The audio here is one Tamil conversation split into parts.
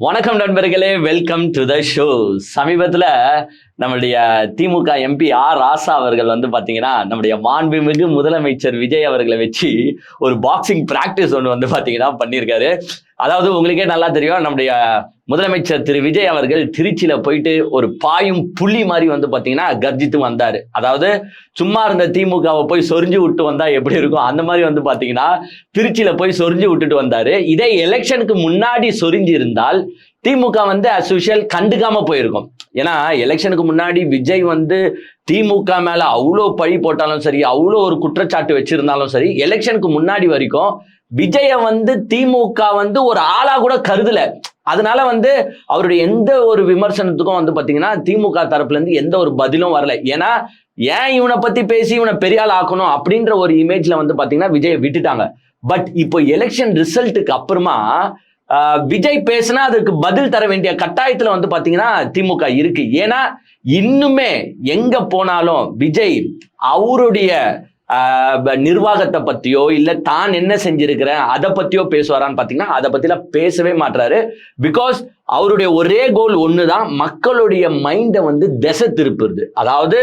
வணக்கம் நண்பர்களே, வெல்கம் டு த ஷோ. சமீபத்தில் நம்முடைய திமுக எம்பி ஆர் ராசா அவர்கள் பாத்தீங்கன்னா நம்முடைய மாண்புமிகு முதலமைச்சர் விஜய் அவர்களை வச்சு ஒரு பாக்ஸிங் பிராக்டிஸ் ஒன்று பாத்தீங்கன்னா பண்ணியிருக்காரு. அதாவது உங்களுக்கே நல்லா தெரியும், நம்முடைய முதலமைச்சர் திரு விஜய் அவர்கள் திருச்சியில போயிட்டு ஒரு பாயும் புள்ளி மாதிரி பாத்தீங்கன்னா கர்ஜித்து வந்தாரு. அதாவது சும்மா இருந்த திமுகவை போய் சொரிஞ்சு விட்டு வந்தா எப்படி இருக்கும், அந்த மாதிரி பாத்தீங்கன்னா திருச்சியில போய் சொரிஞ்சு விட்டுட்டு வந்தாரு. இதே எலெக்ஷனுக்கு முன்னாடி சொரிஞ்சு இருந்தால் திமுக as usual கண்டுக்காம போயிருக்கும். ஏன்னா எலெக்ஷனுக்கு முன்னாடி விஜய் திமுக மேல அவ்வளோ பழி போட்டாலும் சரி, அவ்வளோ ஒரு குற்றச்சாட்டு வச்சிருந்தாலும் சரி, எலெக்ஷனுக்கு முன்னாடி வரைக்கும் விஜய திமுக ஒரு ஆளா கூட கருதல. அதனால அவருடைய எந்த ஒரு விமர்சனத்துக்கும் பாத்தீங்கன்னா திமுக தரப்புல இருந்து எந்த ஒரு பதிலும் வரல. ஏன்னா ஏன் இவனை பத்தி பேசி இவனை பெரிய ஆள் ஆக்கணும் அப்படின்ற ஒரு இமேஜ்ல பாத்தீங்கன்னா விஜயை விட்டுட்டாங்க. பட் இப்போ எலெக்ஷன் ரிசல்ட்டுக்கு அப்புறமா விஜய் பேசினா அதுக்கு பதில் தர வேண்டிய கட்டாயத்துல பாத்தீங்கன்னா திமுக இருக்கு. ஏன்னா இன்னுமே எங்க போனாலும் விஜய் அவருடைய நிர்வாகத்தை பத்தியோ இல்ல தான் என்ன செஞ்சிருக்கிறேன் அதை பத்தியோ பேசுவாரான்னு பாத்தீங்கன்னா அதை பத்திலாம் பேசவே மாட்டாரு. பிகாஸ் அவருடைய ஒரே கோல் ஒண்ணுதான், மக்களுடைய மைண்டை திசை திருப்புறது. அதாவது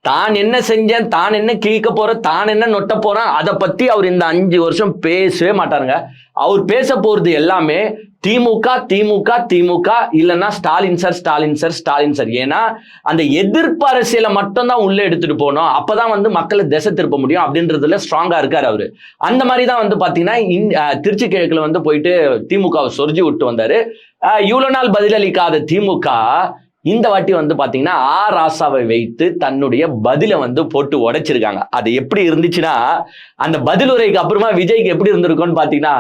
தான் என்ன செஞ்சேன், தான் என்ன கிழிக்க போறேன், தான் என்ன நொட்ட போறான், அதை பத்தி அவர் இந்த 5 வருஷம் பேசவே மாட்டாருங்க. அவர் பேச போறது எல்லாமே திமுக திமுக திமுக, இல்லைன்னா Stalin sir Stalin sir Stalin sir. ஏன்னா அந்த எதிர்ப்பு அரசியலை மட்டும்தான் உள்ள எடுத்துட்டு போனோம், அப்பதான் மக்களை திசை திருப்ப முடியும் அப்படின்றதுல ஸ்ட்ராங்கா இருக்காரு அவரு. அந்த மாதிரி தான் பாத்தீங்கன்னா திருச்சி கிழக்குல போயிட்டு திமுகவை சொரிஞ்சு விட்டு வந்தாரு. இவ்வளவு நாள் பதிலளிக்காத திமுக இந்த வாட்டி பாத்தீங்கன்னா ஆர் ராசாவை வைத்து தன்னுடைய பதில போட்டு உடைச்சிருக்காங்க. அது எப்படி இருந்துச்சுன்னா, அந்த பதிலுரைக்கு அப்புறமா விஜய்க்கு எப்படி இருந்திருக்கும்னு பாத்தீங்கன்னா,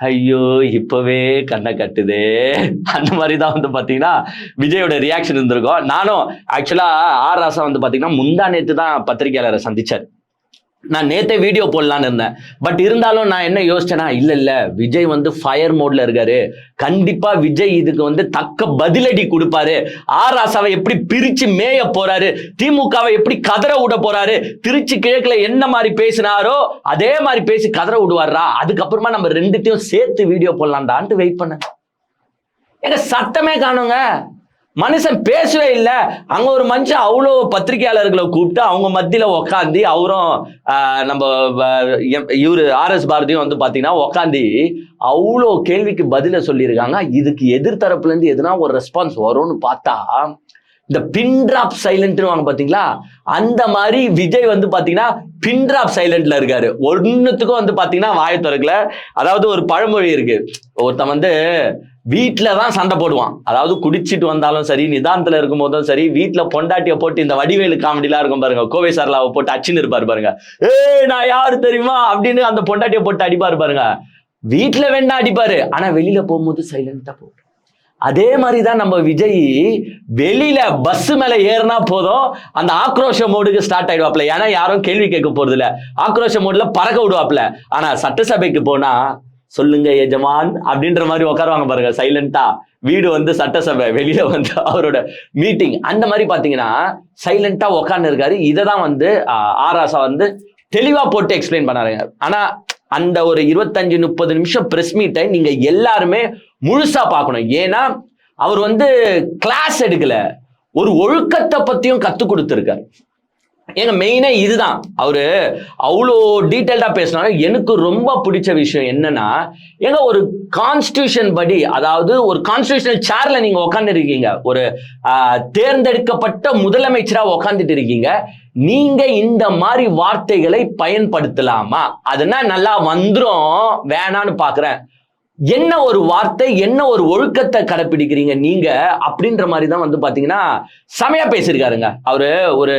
ஐயோ இப்பவே கண்ணை கட்டுதே, அந்த மாதிரிதான் பாத்தீங்கன்னா விஜயோட ரியாக்ஷன் இருந்திருக்கும். நானும் ஆக்சுவலா ஆர் ராசா பாத்தீங்கன்னா முந்தா நேத்து தான் பத்திரிகையாளரை சந்திச்சார். நான் நேத்தே வீடியோ போடலான்னு இருந்தேன். பட் இருந்தாலும் நான் என்ன யோசிச்சேன்னா, இல்ல விஜய் ஃபயர் மோட்ல இருக்காரு, கண்டிப்பா விஜய் இதுக்கு தக்க பதிலடி கொடுப்பாரு. ஆர் ராசாவை எப்படி பிரிச்சு மேய போறாரு, திமுகவை எப்படி கதற விட போறாரு, திருச்சி கிழக்குல என்ன மாதிரி பேசினாரோ அதே மாதிரி பேசி கதற விடுவாரா, அதுக்கப்புறமா நம்ம ரெண்டுத்தையும் சேர்த்து வீடியோ போடலான்டான்ட்டு வெயிட் பண்ண. எங்க சத்தமே காணுங்க, மனுஷன் பேசவே இல்லை. அங்க ஒரு மனுஷன் அவ்வளோ பத்திரிகையாளர்களை கூப்பிட்டு அவங்க மத்தியில உக்காந்து அவரும் நம்ம இவரு RS பாரதியும் பாத்தீங்கன்னா உக்காந்து அவ்வளோ கேள்விக்கு பதில சொல்லியிருக்காங்க. இதுக்கு எதிர்த்தரப்புல இருந்து எதுனா ஒரு ரெஸ்பான்ஸ் வரும்னு பார்த்தா இந்த பின் டிராப் சைலண்ட் வாங்க பாத்தீங்களா, அந்த மாதிரி விஜய் பாத்தீங்கன்னா பின் டிராப் சைலண்ட்ல இருக்காரு. ஒன்னுத்துக்கும் பாத்தீங்கன்னா வாயை திறக்கல. அதாவது ஒரு பழமொழி இருக்கு, ஒருத்தன் வீட்டுல தான் சண்டை போடுவான். அதாவது குடிச்சிட்டு வந்தாலும் சரி, நிதானத்துல இருக்கும் போதும் சரி, வீட்டுல பொண்டாட்டிய போட்டு இந்த வடிவேலு காமெடிலாம் இருக்கும் பாருங்க, கோவை சார்லாவை போட்டு அச்சுன்னு இருப்பாரு பாருங்க, நான் யாரு தெரியுமா அப்படின்னு அந்த பொண்டாட்டிய போட்டு அடிப்பாரு பாருங்க. வீட்டுல வேணா அடிப்பாரு, ஆனா வெளியில போகும்போது சைலண்டா போட்டு. அதே மாதிரிதான் நம்ம விஜய் வெளியில பஸ் மேல ஏறினா போதும் அந்த ஆக்ரோஷ மோடுக்கு ஸ்டார்ட் ஆயிடுவாப்ல. ஏன்னா யாரும் கேள்வி கேட்க போறது இல்ல, ஆக்ரோஷ மோட்ல பறக்க விடுவாப்ல. ஆனா சட்டசபைக்கு போனா சொல்லுங்க எஜமான் அப்படின்ற மாதிரி உட்காருவாங்க பாருங்க சைலண்டா. வீடு சட்டசபை, வெளியில அவரோட மீட்டிங், அந்த மாதிரி பாத்தீங்கன்னா சைலண்டா உட்கார்ந்து இருக்காரு. இததான் ஆர் ராசா தெளிவா போட்டு எக்ஸ்பிளைன் பண்ணாருங்க. ஆனா அந்த ஒரு 25-30 நிமிஷம் பிரஸ் மீட்டை நீங்க எல்லாருமே முழுசா பார்க்கணும். ஏன்னா அவர் கிளாஸ் எடுக்கல, ஒரு ஒழுக்கத்தை பத்தியும் கத்து கொடுத்துருக்காரு. ஏங்க மெயினே இதுதான். அவரு அவ்வளோ டீட்டெயில்டா பேசினாலும் எனக்கு ரொம்ப பிடிச்ச விஷயம் என்னன்னா, ஏங்க ஒரு கான்ஸ்டியூஷன் படி, அதாவது ஒரு கான்ஸ்டியூஷனல் சேர்ல நீங்க உட்கார்ந்து இருக்கீங்க, ஒரு தேர்ந்தெடுக்கப்பட்ட முதலமைச்சரா உட்கார்ந்துட்டு இருக்கீங்க, நீங்க இந்த மாதிரி வார்த்தைகளை பயன்படுத்தலாமா? அதுனா நல்லா வந்துரும், வேணான்னு பாக்குறேன். என்ன ஒரு வார்த்தை, என்ன ஒரு ஒழுக்கத்தை கடைப்பிடிக்கிறீங்க நீங்க அப்படின்ற மாதிரி தான் பாத்தீங்கன்னா செமையா பேசியிருக்காருங்க. அவரு ஒரு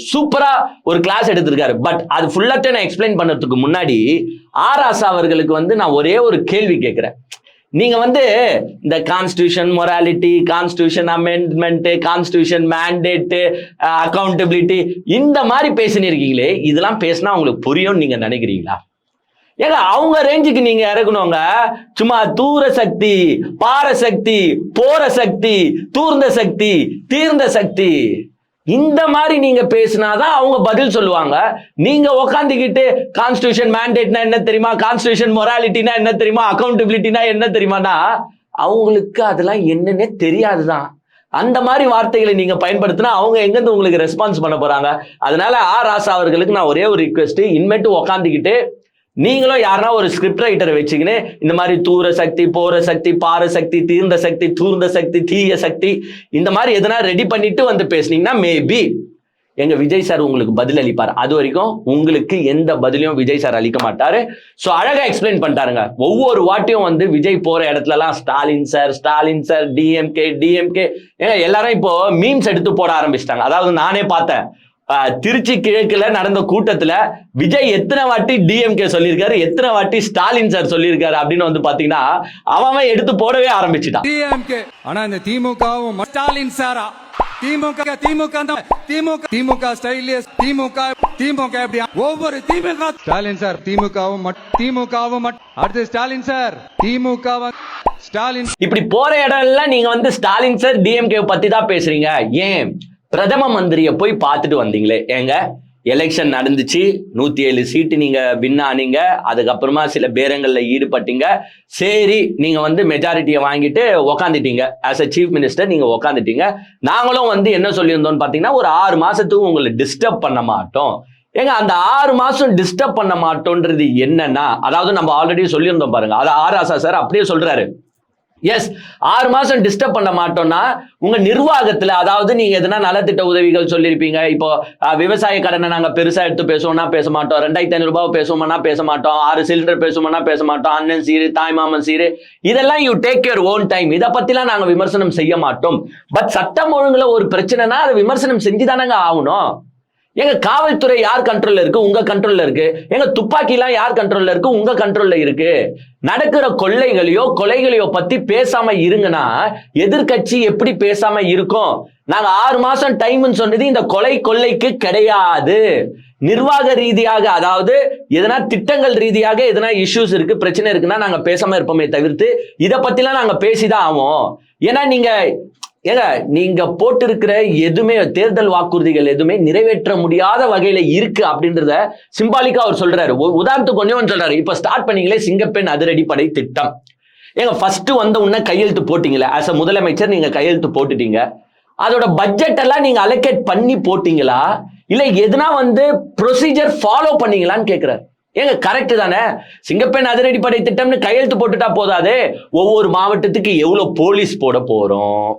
சூப்பரா ஒரு கிளாஸ் எடுத்திருக்காரு. பட் அது ஃபுல்லாத்தையும் நான் எக்ஸ்பிளைன் பண்றதுக்கு முன்னாடி ஆர் ராசா அவர்களுக்கு நான் ஒரே ஒரு கேள்வி கேட்கிறேன். நீங்க இந்த constitution morality, constitution amendment, constitution mandate, accountability, இந்த மாதிரி பேசினிருக்கீங்களே, இதெல்லாம் பேசினா உங்களுக்கு புரியும்னு நீங்க நினைக்கிறீங்களா? ஏங்க அவங்க ரேஞ்சுக்கு நீங்க இறக்கணுங்க. சும்மா தூர சக்தி, பார சக்தி, போற சக்தி, தூர்ந்த சக்தி, தீர்ந்த சக்தி, இந்த மாதிரி நீங்க பேசினாதான் அவங்க பதில் சொல்லுவாங்க. நீங்க உக்காந்துக்கிட்டு கான்ஸ்டியூஷன் மேண்டேட்னா என்ன தெரியுமா, கான்ஸ்டியூஷன் மொராலிட்டினா என்ன தெரியுமா, அக்கௌண்டபிலிட்டினா என்ன தெரியுமானா அவங்களுக்கு அதெல்லாம் என்னன்னே தெரியாதுதான். அந்த மாதிரி வார்த்தைகளை நீங்க பயன்படுத்தினா அவங்க எங்கிருந்து உங்களுக்கு ரெஸ்பான்ஸ் பண்ண போறாங்க? அதனால ராசா அவர்களுக்கு நான் ஒரே ஒரு ரிக்வெஸ்ட், இனிமேட்டு உக்காந்துக்கிட்டு நீங்களும் யாருன்னா ஒரு ஸ்கிரிப்ட் ரைட்டரை வச்சுக்கின்னு இந்த மாதிரி தூர சக்தி, போற சக்தி, பார சக்தி, தீர்ந்த சக்தி, தூர்ந்த சக்தி, தீய சக்தி, இந்த மாதிரி எதனா ரெடி பண்ணிட்டு வந்து பேசுனீங்கன்னா மேபி எங்க விஜய் சார் உங்களுக்கு பதில் அளிப்பார். அது வரைக்கும் உங்களுக்கு எந்த பதிலையும் விஜய் சார் அளிக்க மாட்டாரு. சோ அழகா எக்ஸ்பிளைன் பண்ணிட்டாருங்க. ஒவ்வொரு வாட்டியும் வந்து விஜய் போற இடத்துல எல்லாம் Stalin sir, Stalin sir, DMK, DMK, ஏங்க எல்லாரும் இப்போ மீம்ஸ் எடுத்து போட ஆரம்பிச்சிட்டாங்க. அதாவது நானே பார்த்தேன், திருச்சி கிழக்குல நடந்த கூட்டத்துல விஜய் எத்தனை வாட்டி டிஎம்கே சொல்லியிருக்காரு, எத்தனை வாட்டி ஸ்டாலின் சார் சொல்லியிருக்காரு அப்படின்னு வந்து பாத்தீங்கன்னா அவன் எடுத்து போடவே ஆரம்பிச்சுட்டான். டிஎம்கே ஆனா இந்த திமுகவும் ஸ்டாலின் சாரா, திமுக திமுக திமுக திமுக ஸ்டைலியஸ் திமுக திமுக எப்படி ஒவ்வொரு திமுக ஸ்டாலின் சார் திமுகவும் அடுத்து ஸ்டாலின் சார் திமுக ஸ்டாலின் இப்படி போற இடம் எல்லாம் நீங்க வந்து ஸ்டாலின் சார் டிஎம்கே பத்தி தான் பேசுறீங்க. ஏன் பிரதம மந்திரியை போய் பார்த்துட்டு வந்தீங்களே? ஏங்க எலெக்ஷன் நடந்துச்சு, 107 சீட்டு நீங்க வின் ஆனீங்க, அதுக்கப்புறமா சில பேரங்கள்ல ஈடுபட்டீங்க, சரி நீங்க வந்து மெஜாரிட்டியை வாங்கிட்டு உக்காந்துட்டீங்க. ஆஸ் அ சீஃப் மினிஸ்டர் நீங்க உக்காந்துட்டீங்க. நாங்களும் வந்து என்ன சொல்லியிருந்தோம்னு பாத்தீங்கன்னா ஒரு 6 மாசத்துக்கு உங்களை டிஸ்டர்ப் பண்ண மாட்டோம். ஏங்க அந்த 6 மாசம் டிஸ்டர்ப் பண்ண மாட்டோன்றது என்னன்னா, அதாவது நம்ம ஆல்ரெடி சொல்லியிருந்தோம் பாருங்க, அதை ராசா சார் அப்படியே சொல்றாரு. எஸ், 6 மாசம் டிஸ்டர்ப் பண்ண மாட்டோம்னா உங்க நிர்வாகத்துல, அதாவது நீங்க எதனா நலத்திட்ட உதவிகள் சொல்லியிருப்பீங்க. இப்போ விவசாய கடனை நாங்க பெருசா எடுத்து பேசுவோம்னா பேச மாட்டோம், 2500 ரூபாய் பேசுவோம்னா பேச மாட்டோம், 6 சிலிண்டர் பேசுவோம்னா பேச மாட்டோம், அண்ணன் சீரு, தாய்மாமன் சீரு, இதெல்லாம் you take your own time. இதை பத்திலாம் நாங்க விமர்சனம் செய்ய மாட்டோம். பட் சட்டம் ஒழுங்குல ஒரு பிரச்சனைனா அதை விமர்சனம் செஞ்சுதானங்க ஆகணும். எங்க காவல்துறை யார் கண்ட்ரோல்ல இருக்கு? உங்க கண்ட்ரோல்ல இருக்கு. எங்க துப்பாக்கி எல்லாம் யார் கண்ட்ரோல்ல இருக்கு? உங்க கண்ட்ரோல்ல இருக்கு. நடக்கிற கொள்ளைகளையோ கொலைகளையோ பத்தி பேசாம இருங்கன்னா எதிர்கட்சி எப்படி பேசாம இருக்கும்? நாங்க 6 மாசம் டைம் சொன்னது இந்த கொலை கொள்ளைக்கு கிடையாது. நிர்வாக ரீதியாக, அதாவது எதனா திட்டங்கள் ரீதியாக எதனா இஷ்யூஸ் இருக்கு, பிரச்சனை இருக்குன்னா நாங்க பேசாம இருப்போமே தவிர்த்து இதை பத்திலாம் நாங்க பேசிதான் ஆவோம். ஏன்னா நீங்க போட்டிருக்கிற எதுவுமே தேர்தல் வாக்குறுதிகள் எதுவுமே நிறைவேற்ற முடியாத வகையில இருக்கு அப்படின்றத சிம்பாலிக்கா அவர் சொல்றாரு. உதாரணத்துக்கு கொஞ்சம் சொல்றாரு. இப்ப ஸ்டார்ட் பண்ணீங்களே சிங்கப்பெண் அதிரடிப்படை திட்டம். ஃபர்ஸ்ட் வந்த உடனே கையெழுத்து போட்டீங்களே, ஆஸ் அ முதலமைச்சர் நீங்க கையெழுத்து போட்டுட்டீங்க. அதோட பட்ஜெட் எல்லாம் நீங்க அலோகேட் பண்ணி போட்டீங்களா, இல்ல எதுனா வந்து ப்ரொசீஜர் ஃபாலோ பண்ணீங்களான்னு கேட்கிறாரு. கரெக்ட் தானே? சிங்கப்பெண் அதிரடிப்படை திட்டம்னு கையெழுத்து போட்டுட்டா போதாது, ஒவ்வொரு மாவட்டத்துக்கு எவ்வளவு போலீஸ் போட போறோம்,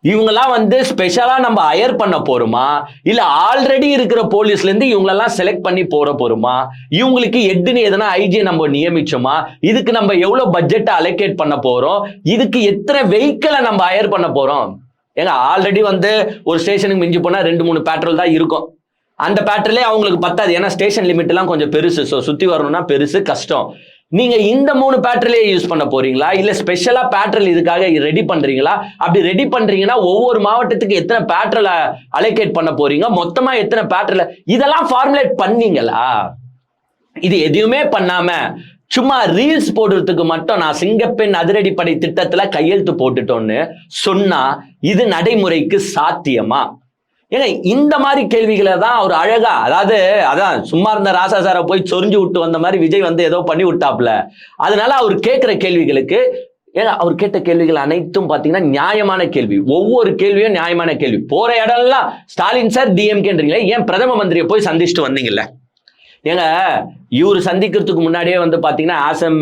இவங்கெல்லாம் வந்து ஸ்பெஷலா நம்ம ஹையர் பண்ண போறோமா, இல்ல ஆல்ரெடி இருக்கிற போலீஸ்ல இருந்து இவங்களெல்லாம் செலக்ட் பண்ணி போறோமா, இவங்களுக்கு எட்டுன்னு எதனா ஐஜி நம்ம நியமிச்சோமா, இதுக்கு நம்ம எவ்வளவு பட்ஜெட்டை அலோகேட் பண்ண போறோம், இதுக்கு எத்தனை வெஹிக்கிளை நம்ம ஹையர் பண்ண போறோம். ஆல்ரெடி வந்து ஒரு ஸ்டேஷனுக்கு மிஞ்சி போனா 2-3 பேட்ரோல் தான் இருக்கும். அந்த பேட்ரோலே அவங்களுக்கு பத்தாது. ஏன்னா ஸ்டேஷன் லிமிட் எல்லாம் கொஞ்சம் பெருசு. சுத்தி வரணும்னா பெருசு, கஷ்டம். நீங்க இந்த 3 பேட்ரோலே யூஸ் பண்ண போறீங்களா, இல்ல ஸ்பெஷலா பேட்ரோல் இதுக்காக ரெடி பண்றீங்களா? அப்படி ரெடி பண்றீங்கன்னா ஒவ்வொரு மாவட்டத்துக்கு எத்தனை பேட்ரோல் அலோகேட் பண்ண போறீங்க, மொத்தமா எத்தனை பேட்ரோல், இதெல்லாம் ஃபார்முலேட் பண்ணீங்களா? இது எதுவுமே பண்ணாம சும்மா ரீல்ஸ் போடுறதுக்கு மட்டும் நான் சிங்கப்பெண் அதிரடிப்படை திட்டத்துல கையெழுத்து போட்டுட்டோன்னு சொன்னா இது நடைமுறைக்கு சாத்தியமா? இந்த மாதிரி கேள்விகளை தான் அவர் அழகா, அதான் சும்மா இருந்த ராசா சாரை போய் சொரிஞ்சு விட்டு வந்த மாதிரி விஜய் வந்து ஏதோ பண்ணி விட்டாப்ல. அதனால அவர் கேட்கிற கேள்விகளுக்கு, அவர் கேட்ட கேள்விகள் அனைத்தும் பாத்தீங்கன்னா நியாயமான கேள்வி. ஒவ்வொரு கேள்வியும் நியாயமான கேள்வி. போற இடம்லாம் ஸ்டாலின் சார் டிஎம்கேன்றீங்களே, ஏன் பிரதம மந்திரியை போய் சந்திச்சுட்டு வந்தீங்கல்ல? இவரு சந்திக்கிறதுக்கு முன்னாடியே வந்து பாத்தீங்கன்னா ஆசம்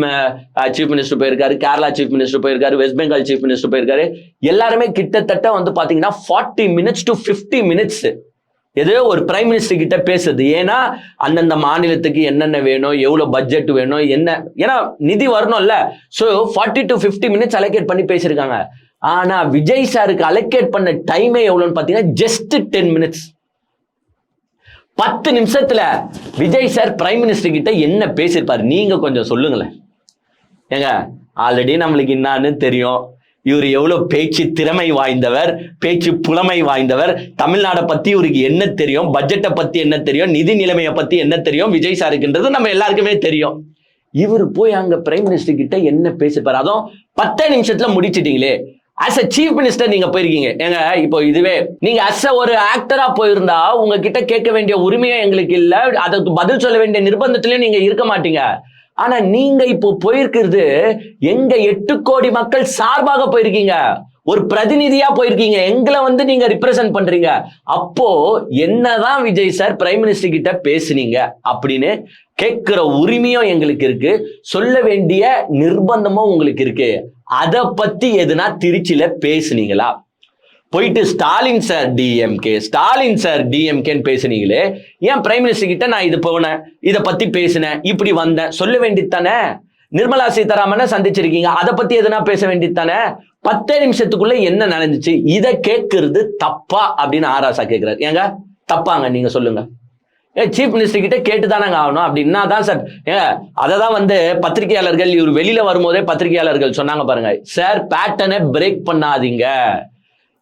சீஃப் மினிஸ்டர் போயிருக்காரு, கேரளா சீஃப் மினிஸ்டர் போயிருக்காரு, வெஸ்ட் பெங்கால் சீஃப் மினிஸ்டர் போயிருக்காரு. எல்லாருமே கிட்டத்தட்ட வந்து பாத்தீங்கன்னா 40 minutes to 50 minutes ஏதோ ஒரு பிரைம் மினிஸ்டர் கிட்ட பேசுது. ஏன்னா அந்தந்த மாநிலத்துக்கு என்னென்ன வேணும், எவ்வளவு பட்ஜெட் வேணும், ஏன்னா நிதி வரணும்ல. சோ 40 to 50 minutes அலோகேட் பண்ணி பேசியிருக்காங்க. ஆனா விஜய் சாருக்கு அலோகேட் பண்ண டைமே எவ்வளவுன்னு பாத்தீங்கன்னா ஜஸ்ட் 10 minutes. 10 நிமிஷத்துல விஜய் சார் பிரைம் மினிஸ்டர் கிட்ட என்ன பேசியிருப்பாரு நீங்க கொஞ்சம் சொல்லுங்களேன். ஆல்ரெடி நம்மளுக்கு என்னன்னு தெரியும், இவர் எவ்வளவு பேச்சு திறமை வாய்ந்தவர், பேச்சு புலமை வாய்ந்தவர். தமிழ்நாடை பத்தி இவருக்கு என்ன தெரியும், பட்ஜெட்டை பத்தி என்ன தெரியும், நிதி நிலைமையை பத்தி என்ன தெரியும் விஜய் சாருக்குன்றது நம்ம எல்லாருக்குமே தெரியும். இவர் போய் அங்க பிரைம் மினிஸ்டர் கிட்ட என்ன பேசிப்பாரு? அதுவும் 10 நிமிஷத்துல முடிச்சிட்டீங்களே. as a சீஃப் மினிஸ்டர் நீங்க போயிருக்கீங்க. இப்போ இதுவே நீங்க as a ஒரு ஆக்டரா போயிருந்தா உங்ககிட்ட கேட்க வேண்டிய உரிமையே எங்களுக்கு இல்ல, அதுக்கு பதில் சொல்ல வேண்டிய நிர்பந்தத்திலயும் நீங்க இருக்க மாட்டீங்க. ஆனா நீங்க இப்போ போயிருக்கிறது எங்க 8 கோடி மக்கள் சார்பாக போயிருக்கீங்க, ஒரு பிரதிநிதியா போயிருக்கீங்க, எங்களை வந்து நீங்க ரிப்ரசன்ட் பண்றீங்க. அப்போ என்னதான் விஜய் சார் பிரைம் மினிஸ்டர் கிட்ட பேசுனீங்க அப்படின்னு கேட்கிற உரிமையும் எங்களுக்கு இருக்கு, சொல்ல வேண்டிய நிர்பந்தமும் உங்களுக்கு இருக்கு. அத பத்தி எதுனா திருச்சியில பேசுனீங்களா? போயிட்டு Stalin sir DMK, Stalin sir டிஎம்கேன்னு பேசுனீங்களே, ஏன் பிரைம் மினிஸ்டர் கிட்ட நான் இது போனேன், இதை பத்தி பேசினேன், இப்படி வந்தேன் சொல்ல வேண்டியது தானே? நிர்மலா சீதாராமனை சந்திச்சிருக்கீங்க, அதை பத்தி எதுனா பேச வேண்டியது தானே? 10 நிமிஷத்துக்குள்ள என்ன நடந்துச்சு, இதை கேட்கறது தப்பா அப்படின்னு ஆராசா கேட்கிறாரு. ஏங்க தப்பாங்க, நீங்க சொல்லுங்க. சீஃப் மினிஸ்டர் கிட்ட கேட்டுதானாங்க ஆகணும். அப்படின்னா தான் சார். அதை தான் வந்து பத்திரிகையாளர்கள் இவர் வெளியில வரும்போதே பத்திரிகையாளர்கள் சொன்னாங்க பாருங்க, சார் பேட்டர்னை பிரேக் பண்ணாதீங்க,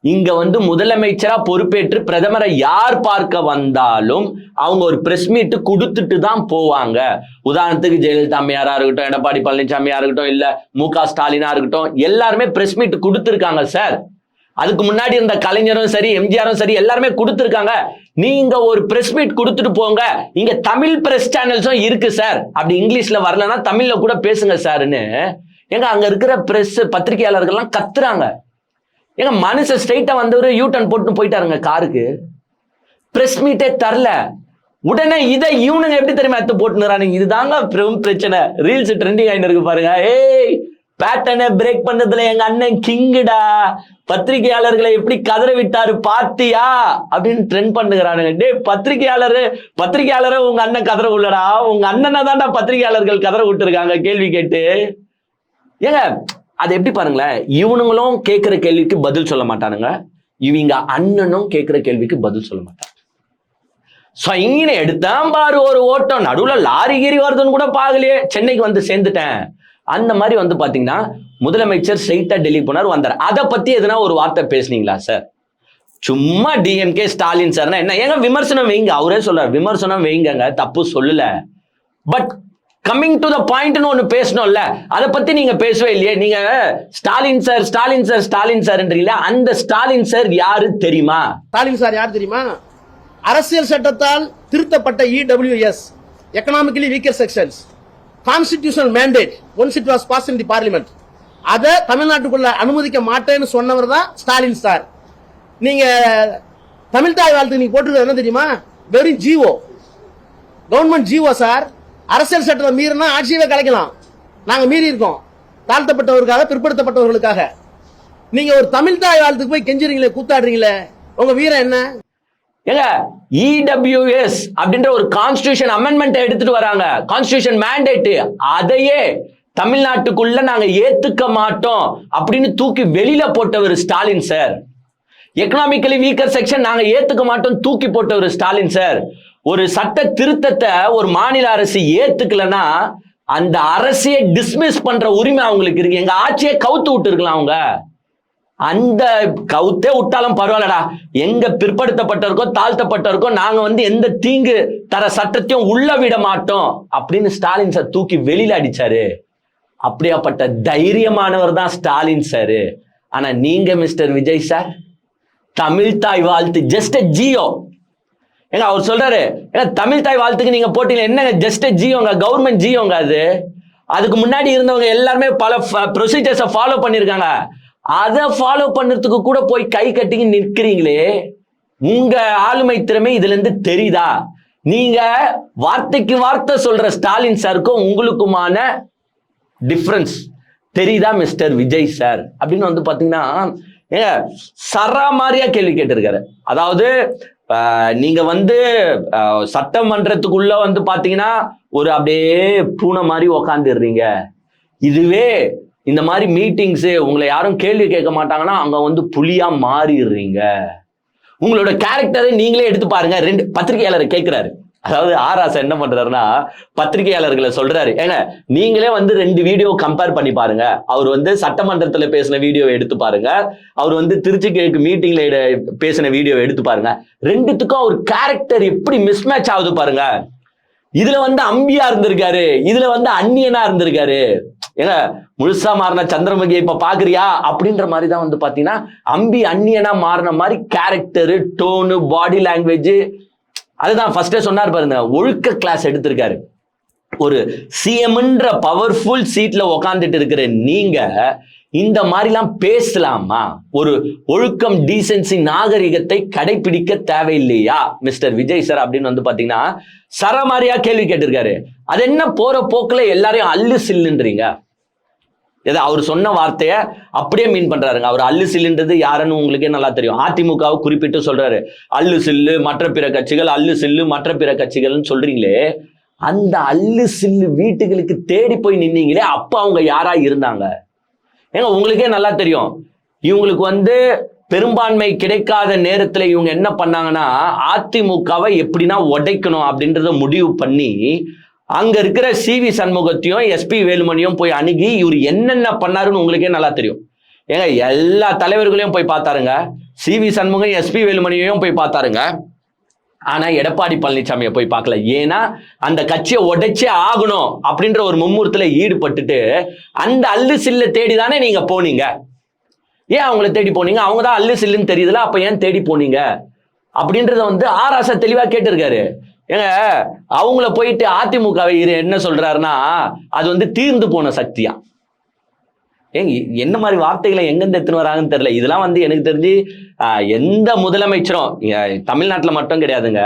இங்க வந்து முதலமைச்சரா பொறுப்பேற்று பிரதமரை யார் பார்க்க வந்தாலும் அவங்க ஒரு பிரஸ் மீட் கொடுத்துட்டு தான் போவாங்க. உதாரணத்துக்கு ஜெயலலிதா அம்மையாரா இருக்கட்டும், எடப்பாடி பழனிசாமியா இருக்கட்டும், இல்ல மு.க. ஸ்டாலினா இருக்கட்டும், எல்லாருமே பிரஸ் மீட் கொடுத்துருக்காங்க சார். அதுக்கு முன்னாடி இருந்த கலைஞரும் சரி, எம்ஜிஆரும் சரி, எல்லாருமே கொடுத்துருக்காங்க. நீங்க ஒரு பிரஸ் மீட் கொடுத்துட்டு போங்க, இங்க தமிழ் பிரஸ் சேனல்ஸும் இருக்கு சார், அப்படி இங்கிலீஷ்ல வரலன்னா தமிழ்ல கூட பேசுங்க சார்னு எங்க அங்க இருக்கிற பிரஸ் பத்திரிகையாளர்கள்லாம் கத்துறாங்க. ஏங்க மனுஷன் ஸ்ட்ரைட்டா வந்தவரு யூ டர்ன் போட்டு போயிட்டாருங்க காருக்கு, பிரஸ் மீட்டே தரல. உடனே இதை இவனுங்க எப்படி தெரியுமா எடுத்து போட்டுறானுங்க. இதுதாங்க பிரச்சனை. ரீல்ஸ் ட்ரெண்டிங் ஆயிட்டு இருக்கு பாருங்க. ஏய் பேட்டர்னை பிரேக் பண்ணதுல எங்க அண்ணன் கிங்குடா, பத்திரிகையாளர்களை எப்படி கதற விட்டாரு பாத்தியா அப்படின்னு ட்ரெண்ட் பண்ணுகிறானுங்க. டே பத்திரிகையாளரை உங்க அண்ணன் கதற உள்ளடா, உங்க அண்ணனை தான்டா பத்திரிகையாளர்கள் கதற விட்டுருக்காங்க கேள்வி கேட்டு. ஏங்க அது எப்படி பாருங்களேன், இவனுங்களும் கேட்கிற கேள்விக்கு பதில் சொல்ல மாட்டானுங்க, இவங்க அண்ணனும் கேட்கிற கேள்விக்கு பதில் சொல்ல மாட்டாங்க. இங்கே எடுத்தான் பாரு ஒரு ஓட்டம், நடுவுல லாரி கீரி வருதுன்னு கூட பாக்கலையே, சென்னைக்கு வந்து சேர்ந்துட்டேன். அந்த மாதிரி வந்து பாத்தீங்கன்னா முதலமைச்சர் ஸ்ட்ரைட்டா டெல்லி போனார், வந்தார். அதை பத்தி எதுனா ஒரு வார்த்தை பேசுனீங்களா சார்? சும்மா டிஎம்கே ஸ்டாலின் சார்னா என்ன? ஏங்க விமர்சனம் வைங்க, அவரே சொல்றாரு விமர்சனம் வைங்க, தப்பு சொல்லல. பட் கம்மிங் டு த பாயிண்ட்னு ஒண்ணு பேசணும்ல, அதை பத்தி நீங்க பேசவே இல்லையே. நீங்க ஸ்டாலின் சார் ஸ்டாலின் சார் ஸ்டாலின் சார்ன்றீங்களா, அந்த ஸ்டாலின் சார் யாரு தெரியுமா? ஸ்டாலின் சார் யார் தெரியுமா? அரசியல் சட்டத்தால் திருத்தப்பட்ட EWS, economically weaker sections, constitutional mandate once it was pass in the parliament, அதை தமிழ்நாட்டுக்குள்ள அனுமதிக்க மாட்டேன்னு சொன்னவர் தான் ஸ்டாலின் சார். நீங்க தமிழ் தாய் வாழ்த்து நீங்க போட்டுருக்க என்ன தெரியுமா? வெறும் ஜிஓ, கவர்மெண்ட் ஜிஓ சார். அரசியல் சட்டத்தை மீறினா ஆட்சியவே கலைக்கலாம். நாங்க மீறி இருக்கோம், தாழ்த்தப்பட்டவர்களுக்காக, பிற்படுத்தப்பட்டவர்களுக்காக. நீங்க ஒரு தமிழ் தாய் வாழ்த்துக்கு போய் கெஞ்சுறீங்களே, கூத்தாடுறீங்களே, உங்க வீரம் என்ன? ஏங்க இடபிள்யூஎஸ் அப்படின்ற ஒரு கான்ஸ்டிடியூஷன் அமெண்ட்மெண்ட் எடுத்துட்டு வராங்க, கான்ஸ்டிடியூஷன் மேண்டேட், அதையே தமிழ்நாட்டுக்குள்ள நாங்க ஏத்துக்க மாட்டோம் அப்படின்னு தூக்கி வெளியில போட்டவர் Stalin sir. Economically weaker section நாங்க ஏத்துக்க மாட்டோம் தூக்கி போட்டவர் ஸ்டாலின் சார். ஒரு சட்ட திருத்தத்தை ஒரு மாநில அரசு ஏத்துக்கலன்னா அந்த அரசையே டிஸ்மிஸ் பண்ற உரிமை அவங்களுக்கு இருக்கு. எங்க ஆட்சியை கவுத்து விட்டு இருக்கலாம் அவங்க, அந்த கவுத்தே விட்டாலும் பரவாயில்லடா, எங்க பிற்படுத்தப்பட்டிருக்கோ தாழ்த்தப்பட்டிருக்கோ நாங்க வந்து எந்த தீங்கு தர சட்டத்தையும் உள்ள விட மாட்டோம் அப்படின்னு ஸ்டாலின் சார் தூக்கி வெளியில அடிச்சாரு. அப்படியாப்பட்ட தைரியமானவர் தான் ஸ்டாலின் சார். ஆனா நீங்க மிஸ்டர் விஜய் சார், தமிழ் தாய் வாழ்த்து ஜஸ்ட் ஜியோ. ஏங்க அவர் சொல்றாரு, ஏன்னா தமிழ் தாய் வாழ்த்துக்கு நீங்க போட்டீங்க என்னங்க, ஜஸ்ட் ஜியோங்க, கவர்மெண்ட் ஜியோங்க. அதுக்கு முன்னாடி இருந்தவங்க எல்லாருமே பல ப்ரொசீஜர்ஸை ஃபாலோ பண்ணிருக்காங்க. அதை ஃபாலோ பண்ணுறதுக்கு கூட போய் கை கட்டிங்க நிற்கிறீங்களே, உங்க ஆளுமை திறமை இதுல இருந்து தெரியுதா? நீங்க வார்த்தைக்கு வார்த்தை சொல்ற ஸ்டாலின் சாருக்கும் உங்களுக்குமான டிஃபரன்ஸ் தெரியுதா மிஸ்டர் விஜய் சார்? அப்படின்னு வந்து பாத்தீங்கன்னா ஏங்க சராமாரியா கேள்வி கேட்டிருக்காரு. அதாவது நீங்க வந்து சட்டமன்றத்துக்குள்ள வந்து பாத்தீங்கன்னா ஒரு அப்படியே பூனை மாதிரி உக்காந்துடுறீங்க. இதுவே இந்த மாதிரி மீட்டிங்ஸ் உங்களை யாரும் கேள்வி கேட்க மாட்டாங்கன்னா அங்க வந்து புலியா மாறிடுறீங்க. உங்களோட கேரக்டரை நீங்களே எடுத்து பாருங்க. 2 பத்திரிகையாளர் கேட்கிறாரு. அதாவது ஆராசா என்ன பண்றாருன்னா பத்திரிகையாளர்களை சொல்றாரு, ஏங்க நீங்களே வந்து 2 வீடியோ கம்பேர் பண்ணி பாருங்க. அவர் வந்து சட்டமன்றத்துல பேசின வீடியோ எடுத்து பாருங்க, அவர் வந்து திருச்சி மீட்டிங்ல பேசின வீடியோ எடுத்து பாருங்க. 2த்துக்கும் அவர் கேரக்டர் எப்படி மிஸ்மேட்ச் ஆகுது பாருங்க. இதுல வந்து அம்பியா இருந்திருக்காரு, இதுல வந்து அந்நியனா இருந்திருக்காரு. ஏங்க முழுசா மாறின சந்திரமுகி இப்ப பாக்குறியா அப்படின்ற மாதிரி தான் வந்து பாத்தீங்கன்னா அம்பி அந்நியனா மாறின மாதிரி கேரக்டரு, டோனு, பாடி லாங்குவேஜ். அதுதான் ஃபர்ஸ்டே சொன்னார் பாருங்க, ஒழுக்க கிளாஸ் எடுத்திருக்காரு. ஒரு சிஎம்ன்ற பவர்ஃபுல் சீட்ல உக்காந்துட்டு இருக்கிற நீங்க இந்த மாதிரிலாம் பேசலாமா? ஒரு ஒழுக்கம், டீசென்சி, நாகரிகத்தை கடைபிடிக்க தேவையில்லையா மிஸ்டர் விஜய் சார் அப்படின்னு வந்து பாத்தீங்கன்னா சரமாரியா கேள்வி கேட்டிருக்காரு. அது என்ன போற போக்குல எல்லாரையும் அல்லு சில்லுன்றீங்க? ஏதோ அவர் சொன்ன வார்த்தைய அப்படியே மீன் பண்றாருங்க. அவர் அல்லு சில்லுன்றது யாருன்னு உங்களுக்கே நல்லா தெரியும். அதிமுகவை குறிப்பிட்டு சொல்றாரு, அல்லு சில்லு மற்ற பிற கட்சிகள், அல்லு சில்லு மற்ற பிற கட்சிகள்னு சொல்றீங்களே, அந்த அல்லு சில்லு வீட்டுகளுக்கு தேடி போய் நின்னீங்களே, அப்ப அவங்க யாரா இருந்தாங்க? ஏங்க உங்களுக்கே நல்லா தெரியும். இவங்களுக்கு வந்து பெரும்பான்மை கிடைக்காத நேரத்துல இவங்க என்ன பண்ணாங்கன்னா, அதிமுகவை எப்படின்னா உடைக்கணும் அப்படின்றத முடிவு பண்ணி அங்க இருக்கிற சிவி சண்முகத்தையும் எஸ்பி வேலுமணியும் போய் அணுகி இவர் என்னென்ன பண்ணாருன்னு உங்களுக்கே நல்லா தெரியும். ஏங்க எல்லா தலைவர்களையும் போய் பார்த்தாருங்க, சிவி சண்முகம் எஸ்பி வேலுமணியையும் போய் பார்த்தாருங்க. ஆனா எடப்பாடி பழனிசாமியை போய் பார்க்கல. ஏன்னா அந்த கட்சியை உடைச்சே ஆகணும் அப்படின்ற ஒரு மும்முரத்துல ஈடுபட்டுட்டு அந்த அல்லு சில்ல தேடிதானே நீங்க போனீங்க. ஏன் அவங்கள தேடி போனீங்க? அவங்க தான் அல்லு சில்லுன்னு தெரியுதுல, அப்ப ஏன் தேடி போனீங்க அப்படின்றத வந்து ஆராசா தெளிவா கேட்டிருக்காரு. ஏங்க அவங்கள போயிட்டு அதிமுகவை என்ன சொல்றாருன்னா அது வந்து தீர்ந்து போன சக்தியா. ஏங்க என்ன மாதிரி வார்த்தைகளை எங்கிருந்து எடுத்துன்னு வராங்கன்னு தெரியல. இதெல்லாம் வந்து எனக்கு தெரிஞ்சு எந்த முதலமைச்சரும் தமிழ்நாட்டில் மட்டும் கிடையாதுங்க,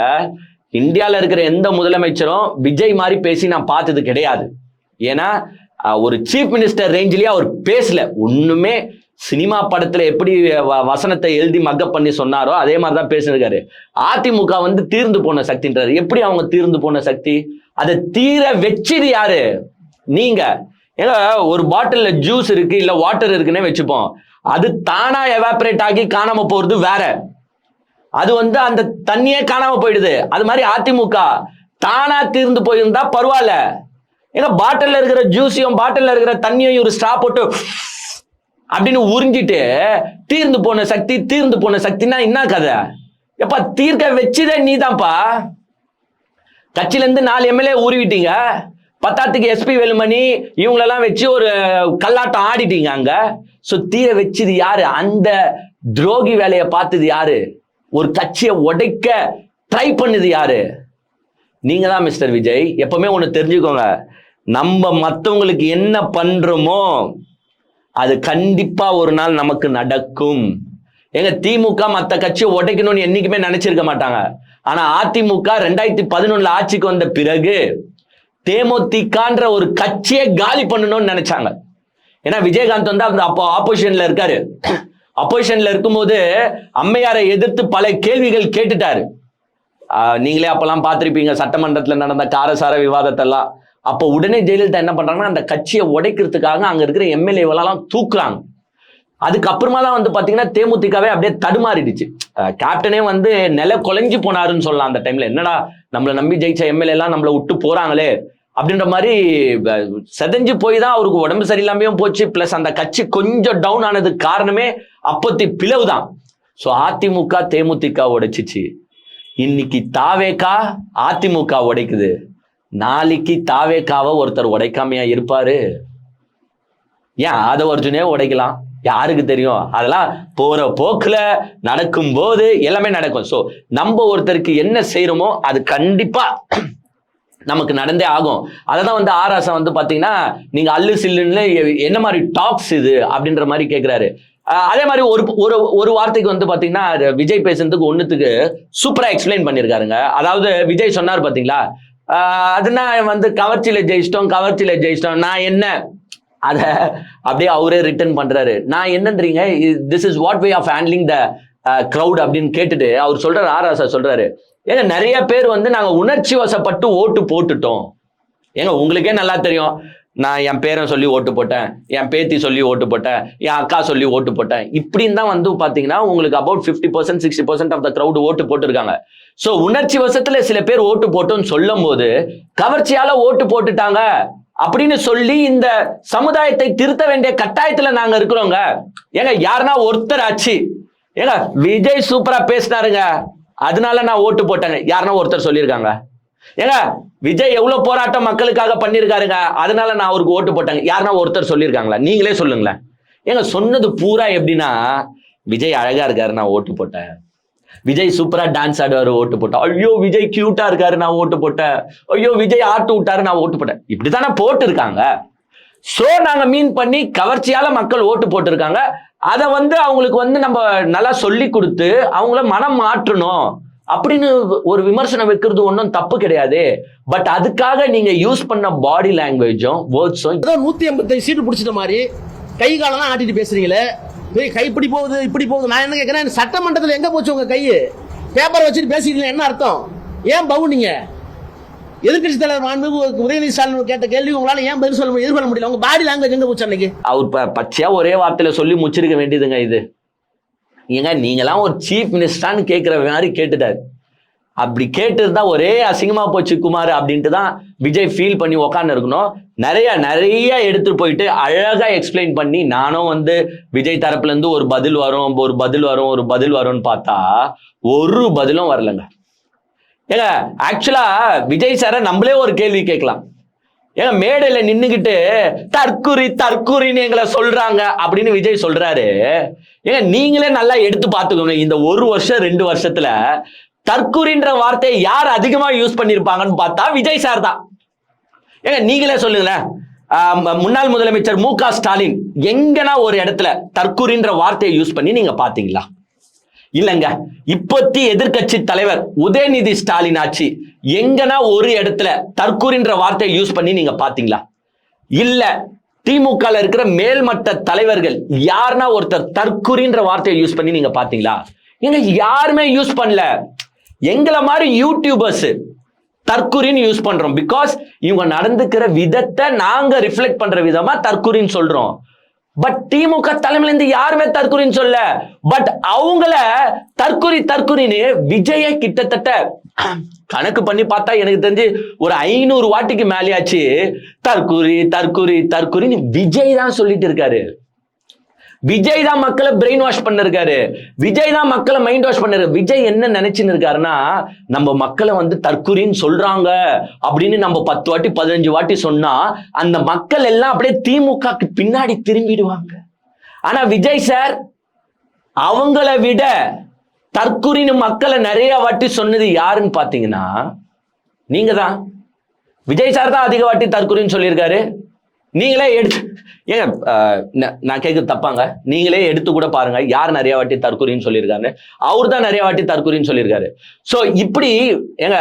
இந்தியாவில் இருக்கிற எந்த முதலமைச்சரும் விஜய் மாதிரி பேசி நான் பார்த்தது கிடையாது. ஏன்னா ஒரு சீஃப் மினிஸ்டர் ரேஞ்சிலேயே அவர் பேசல. ஒண்ணுமே சினிமா படத்துல எப்படி வசனத்தை எழுதி மக்கப் பண்ணி சொன்னாரோ அதே மாதிரிதான் பேசிருக்காரு. அதிமுக வந்து தீர்ந்து போன சக்தின்றாரு. எப்படி அவங்க தீர்ந்து போன சக்தி? அதை தீர வச்சது யாரு? நீங்க. ஏங்க ஒரு பாட்டில்ல ஜூஸ் இருக்கு இல்ல வாட்டர் இருக்குன்னே வச்சுப்போம், அது தானா எவாபரேட் ஆகி காணாம போறது வேற, அது வந்து அந்த தண்ணியே காணாம போயிடுது. அது மாதிரி அதிமுக தானா தீர்ந்து போயிருந்தா பரவாயில்ல. ஏன்னா பாட்டில்ல இருக்கிற ஜூஸையும் பாட்டில்ல இருக்கிற தண்ணியும் ஒரு ஸ்ட்ரா போட்டு அப்படின்னு உறிஞ்சிட்டு தீர்ந்து போன சக்தி, தீர்ந்து போன சக்தினா என்ன கதை? எப்ப தீர்க்க வச்சுதே நீதான்ப்பா. கட்சியில இருந்து 4 எம்எல்ஏ உருவிட்டீங்க, 10க்கு எஸ்பி வேலுமணி இவங்களெல்லாம் வச்சு ஒரு கல்லாட்டம் ஆடிட்டீங்க அங்க. சோ தீர வச்சது யாரு? அந்த துரோகி வேலையை பார்த்தது யாரு? ஒரு கட்சியை உடைக்க ட்ரை பண்ணது யாரு? நீங்க தான் மிஸ்டர் விஜய். எப்பவுமே ஒண்ணு தெரிஞ்சுக்கோங்க, நம்ம மத்தவங்களுக்கு என்ன பண்றோமோ அது கண்டிப்பா ஒரு நாள் நமக்கு நடக்கும். எங்க திமுக மத்த கட்சியை உடைக்கணும்னு என்னைக்குமே நினைச்சிருக்க மாட்டாங்க. ஆனா அதிமுக 2011 ஆட்சிக்கு வந்த பிறகு தேமுதிகன்ற ஒரு கட்சியை காலி பண்ணணும்னு நினைச்சாங்க. ஏன்னா விஜயகாந்த் வந்து அந்த அப்போ ஆப்போசிஷன்ல இருக்காரு. ஆப்போசிஷன்ல இருக்கும்போது அம்மையாரை எதிர்த்து பல கேள்விகள் கேட்டுட்டாரு. நீங்களே அப்பெல்லாம் பார்த்திருப்பீங்க சட்டமன்றத்துல நடந்த காரசார விவாதத்தெல்லாம். அப்போ உடனே ஜெயலலிதா என்ன பண்றாங்கன்னா அந்த கட்சியை உடைக்கிறதுக்காக அங்க இருக்கிற எம்எல்ஏவெல்லாம் தூக்குறாங்க. அதுக்கப்புறமா தான் வந்து பாத்தீங்கன்னா தேமுதிகவே அப்படியே தடுமாறிடுச்சு. கேப்டனே வந்து நில கொலைஞ்சு போனாருன்னு சொல்லலாம் அந்த டைம்ல. என்னடா நம்மளை நம்பி ஜெயிச்ச எம்எல்ஏ எல்லாம் நம்மளை விட்டு போறாங்களே அப்படின்ற மாதிரி செதஞ்சு போய் தான் அவருக்கு உடம்பு சரியில்லாமையும் போச்சு. பிளஸ் அந்த கட்சி கொஞ்சம் டவுன் ஆனதுக்கு காரணமே அப்பத்தி பிளவு தான். ஸோ அதிமுக தேமுதிக உடைச்சிச்சு. இன்னைக்கு தாவேகா அதிமுக உடைக்குது. நாளைக்கு தாவேகாவை ஒருத்தர் உடைக்காமையா இருப்பாரு? ஏன் ஆதவர்ஜுனே உடைக்கலாம், யாருக்கு தெரியும்? அதெல்லாம் போற போக்குல நடக்கும் போது எல்லாமே நடக்கும். சோ நம்ம ஒருத்தருக்கு என்ன செய்யறோமோ அது கண்டிப்பா நமக்கு நடந்தே ஆகும். அததான் வந்து ஆராசா வந்து பாத்தீங்கன்னா நீங்க அல்லு சில்லுன்னு என்ன மாதிரி டாக்ஸ் இது அப்படின்ற மாதிரி கேட்கிறாரு. அதே மாதிரி ஒரு வார்த்தைக்கு வந்து பாத்தீங்கன்னா விஜய் பேசுறதுக்கு ஒண்ணுத்துக்கு சூப்பரா எக்ஸ்பிளைன் பண்ணிருக்காருங்க. அதாவது விஜய் சொன்னார் பாத்தீங்களா, அதுனா வந்து கவர்ச்சியில ஜெயிச்சிட்டோம் நான் என்ன, அத அப்படியே அவரே ரிட்டர்ன் பண்றாரு. நான் என்னன்றீங்க, this is what way of handling the crowd அப்படின்னு கேட்டுட்டு அவர் சொல்றாரு, ஆராசா சொல்றாரு, ஏங்க நிறைய பேர் வந்து நாங்க உணர்ச்சி வசப்பட்டு ஓட்டு போட்டுட்டோம். ஏங்க உங்களுக்கே நல்லா தெரியும், நான் என் பேரன் சொல்லி ஓட்டு போட்டேன், என் பேத்தி சொல்லி ஓட்டு போட்டேன், என் அக்கா சொல்லி ஓட்டு போட்டேன், இப்படின்னு தான் வந்து பாத்தீங்கன்னா உங்களுக்கு அபவுட் 50% 60% ஆஃப் த கிரௌட் ஓட்டு போட்டுருக்காங்க. சோ உணர்ச்சி வசத்துல சில பேர் ஓட்டு போட்டோம்னு சொல்லும் போது கவர்ச்சியால ஓட்டு போட்டுட்டாங்க அப்படின்னு சொல்லி இந்த சமுதாயத்தை திருத்த வேண்டிய கட்டாயத்துல நாங்க இருக்கிறோங்க. ஏங்க யாருன்னா ஒருத்தர் ஆச்சு, ஏங்க விஜய் சூப்பரா பேசினாருங்க அதனால நான் ஓட்டு போட்டேங்க, யாருன்னா ஒருத்தர் சொல்லியிருக்காங்க? ஏங்க விஜய் எவ்வளவு போராட்டம் மக்களுக்காக பண்ணிருக்காருங்க அதனால நான் அவருக்கு ஓட்டு போட்டேங்க, யாருன்னா ஒருத்தர் சொல்லியிருக்காங்களா? நீங்களே சொல்லுங்களேன். ஏங்க சொன்னது பூரா எப்படின்னா, விஜய் அழகா இருக்காரு நான் ஓட்டு போட்டேன், விஜய் சூப்பரா டான்ஸ் ஆடுவாரு, ஓட்டு போட்டா. ஐயோ விஜய் கியூட்டா இருக்காரு, நான் ஓட்டு போட்டேன். ஐயோ விஜய் ஆட்டு விட்டாரு, நான் ஓட்டு போட்டேன். இப்படித்தானே போட்டு இருக்காங்க. சோ நாங்க மீன் பண்ணி கவர்ச்சியால மக்கள் ஓட்டு போட்டிருக்காங்க. அதை அவங்களுக்கு நம்ம நல்லா சொல்லி கொடுத்து அவங்கள மனம் மாற்றணும் அப்படின்னு ஒரு விமர்சனம் வைக்கிறது ஒன்றும் தப்பு கிடையாது. பட் அதுக்காக நீங்க யூஸ் பண்ண பாடி லாங்குவேஜும் வேர்ட்ஸும் 185 சீட்டு பிடிச்சிட்ட மாதிரி கை காலெல்லாம் ஆட்டிட்டு பேசுறீங்களே, கை இப்படி போகுது இப்படி போகுது. நான் என்ன கேட்கிறேன், சட்டமன்றத்தில் எங்க போச்சு உங்க கை? பேப்பர் வச்சுட்டு பேசிட்டு என்ன அர்த்தம்? ஏன் பவுனீங்க? எதிர்கட்சி தலைவர் மாண்புமிகு உதயநிதி ஸ்டாலின் கேட்ட கேள்வி உங்களால ஏன் பதில் சொல்ல எதிர்கொள்ள முடியல? உங்க பாடி லாங்குவேஜ் எங்க போச்சு அன்னைக்கு? அவர் பச்சையா ஒரே வார்த்தையில சொல்லி முச்சிருக்க வேண்டியதுங்க. இது ஏங்க நீங்களாம் ஒரு சீஃப் மினிஸ்டரான்னு கேட்கிற மாதிரி கேட்டுட்டாரு. அப்படி கேட்டுருந்தா ஒரே அசிங்கமா போச்சு குமார் அப்படின்ட்டு தான் விஜய் ஃபீல் பண்ணி உக்காந்து இருக்கணும். நிறைய எடுத்துட்டு போயிட்டு அழகா எக்ஸ்பிளைன் பண்ணி நானும் விஜய் தரப்புல இருந்து ஒரு பதில் வரும்னு பார்த்தா ஒரு பதிலும் வரலங்க. ஏங்க ஆக்சுவலா விஜய் சார நம்மளே ஒரு கேள்வி கேட்கலாம். ஏங்க மேடையில நின்னுகிட்டு தற்குறின்னு எங்களை சொல்றாங்க அப்படின்னு விஜய் சொல்றாரு. ஏங்க நீங்களே நல்லா எடுத்து பார்த்துக்கோங்க, இந்த 1 வருஷம் 2 வருஷத்துல தற்குறின்ற வார்த்தையை யார் அதிகமா யூஸ் பண்ணிருப்பாங்கன்னு பார்த்தா விஜய் சார் தான். ஏங்க நீங்களே சொல்லுங்களேன், முன்னாள் முதலமைச்சர் மு.க. ஸ்டாலின் எங்கன்னா ஒரு இடத்துல தற்குறின்ற வார்த்தையை யூஸ் பண்ணி நீங்க பாத்தீங்களா? இல்லங்க. இப்போத்தி எதிர்கட்சி தலைவர் உதயநிதி ஸ்டாலின் ஆட்சி எங்கன்னா ஒரு இடத்துல தற்குறின்ற வார்த்தையை யூஸ் பண்ணி நீங்க பாத்தீங்களா? இல்ல. திமுக இருக்கிற மேல்மட்ட தலைவர்கள் யாருன்னா ஒருத்தர் தற்குறின்ற வார்த்தையை யூஸ் பண்ணி நீங்க பாத்தீங்களா? எங்க யாருமே யூஸ் பண்ணல. எங்களை மாதிரி யூடியூபர்ஸ் தற்குறின்னு யூஸ் பண்றோம். பிகாஸ் இவங்க நடந்துக்கிற விதத்தை நாங்க ரிஃப்ளெக்ட் பண்ற விதமா தற்குறின்னு சொல்றோம். பட் திமுக தலைமையில இருந்து யாருமே தற்குறின்னு சொல்ல. பட் அவங்கள தற்குறின்னு விஜய கிட்டத்தட்ட கணக்கு பண்ணி பார்த்தா எனக்கு தெரிஞ்சு ஒரு 500 வாட்டிக்கு மேலேயாச்சு தற்குறின்னு விஜய் தான் சொல்லிட்டு இருக்காரு. விஜய் தான் மக்களை பிரெயின் வாஷ் பண்ணிருக்காரு. விஜய் தான் மக்களை மைண்ட் வாஷ் பண்ணாரு. விஜய் என்ன நினைச்சுன்னு இருக்காருன்னா, நம்ம மக்களை தற்குறின்னு சொல்றாங்க அப்படின்னு நம்ம 10 வாட்டி 15 வாட்டி சொன்னா அந்த மக்கள் எல்லாம் அப்படியே திமுகக்கு பின்னாடி திரும்பிடுவாங்க. ஆனா விஜய் சார் அவங்கள விட தற்குறின்னு மக்களை நிறைய வாட்டி சொன்னது யாருன்னு பாத்தீங்கன்னா நீங்க தான். விஜய் சார் தான் அதிக வாட்டி தற்குறின்னு சொல்லியிருக்காரு. நீங்களே எடுத்து ஏங்க நான் கேட்கறது தப்பாங்க, நீங்களே எடுத்து கூட பாருங்க யார் நிறைய வாட்டி தற்குறின்னு சொல்லியிருக்காரு. அவர் தான் நிறைய வாட்டி தற்குறின்னு சொல்லியிருக்காரு. ஸோ இப்படி ஏங்க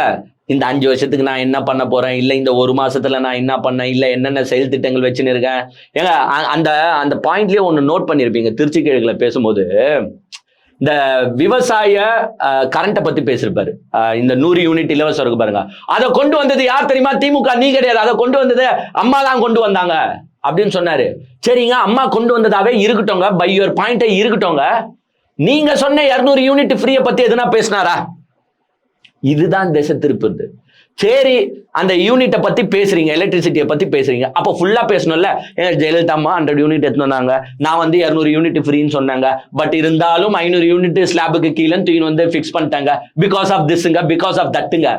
இந்த 5 வருஷத்துக்கு நான் என்ன பண்ண போறேன், இல்லை இந்த 1 மாசத்துல நான் என்ன பண்ணேன், இல்லை என்னென்ன செயல் திட்டங்கள் வச்சுன்னு இருக்கேன். ஏங்க அந்த பாயிண்ட்லயே ஒன்று நோட் பண்ணியிருப்பீங்க. திருச்சி கிழக்குல பேசும்போது இந்த விவசாய கரண்ட்டை பத்தி பேசிருப்பாரு. இந்த 100 யூனிட் இலவசம் இருக்கு பாருங்க, அதை கொண்டு வந்தது யார் தெரியுமா? திமுக. நீ கிடையாது. அதை கொண்டு வந்தது அம்மா தான் கொண்டு வந்தாங்க அப்படின்னு சொன்னாரு. சரிங்க, அம்மா கொண்டு வந்ததாவே இருக்கட்டோங்க, பை யுவர் பாயிண்டே இருக்கட்டோங்க. நீங்க சொன்ன 200 யூனிட் ஃப்ரீயை பத்தி எதுனா பேசினாரா? இதுதான் திசை திருப்புது. சரி, அந்த யூனிட்டை பத்தி பேசுறீங்க, எலக்ட்ரிசிட்டியை பத்தி பேசுறீங்க, அப்போ ஃபுல்லா பேசணும்ல. ஜெயலலிதா அம்மா 100 யூனிட் எடுத்து வந்தாங்க, நான் 200 யூனிட் ஃப்ரீன்னு சொன்னாங்க. பட் இருந்தாலும் 500 யூனிட் ஸ்லாபுக்கு கீழே தூக்கி ஃபிக்ஸ் பண்ணிட்டாங்க. பிகாஸ் ஆஃப் திஸ்ங்க, பிகாஸ் ஆஃப் தட்டுங்க.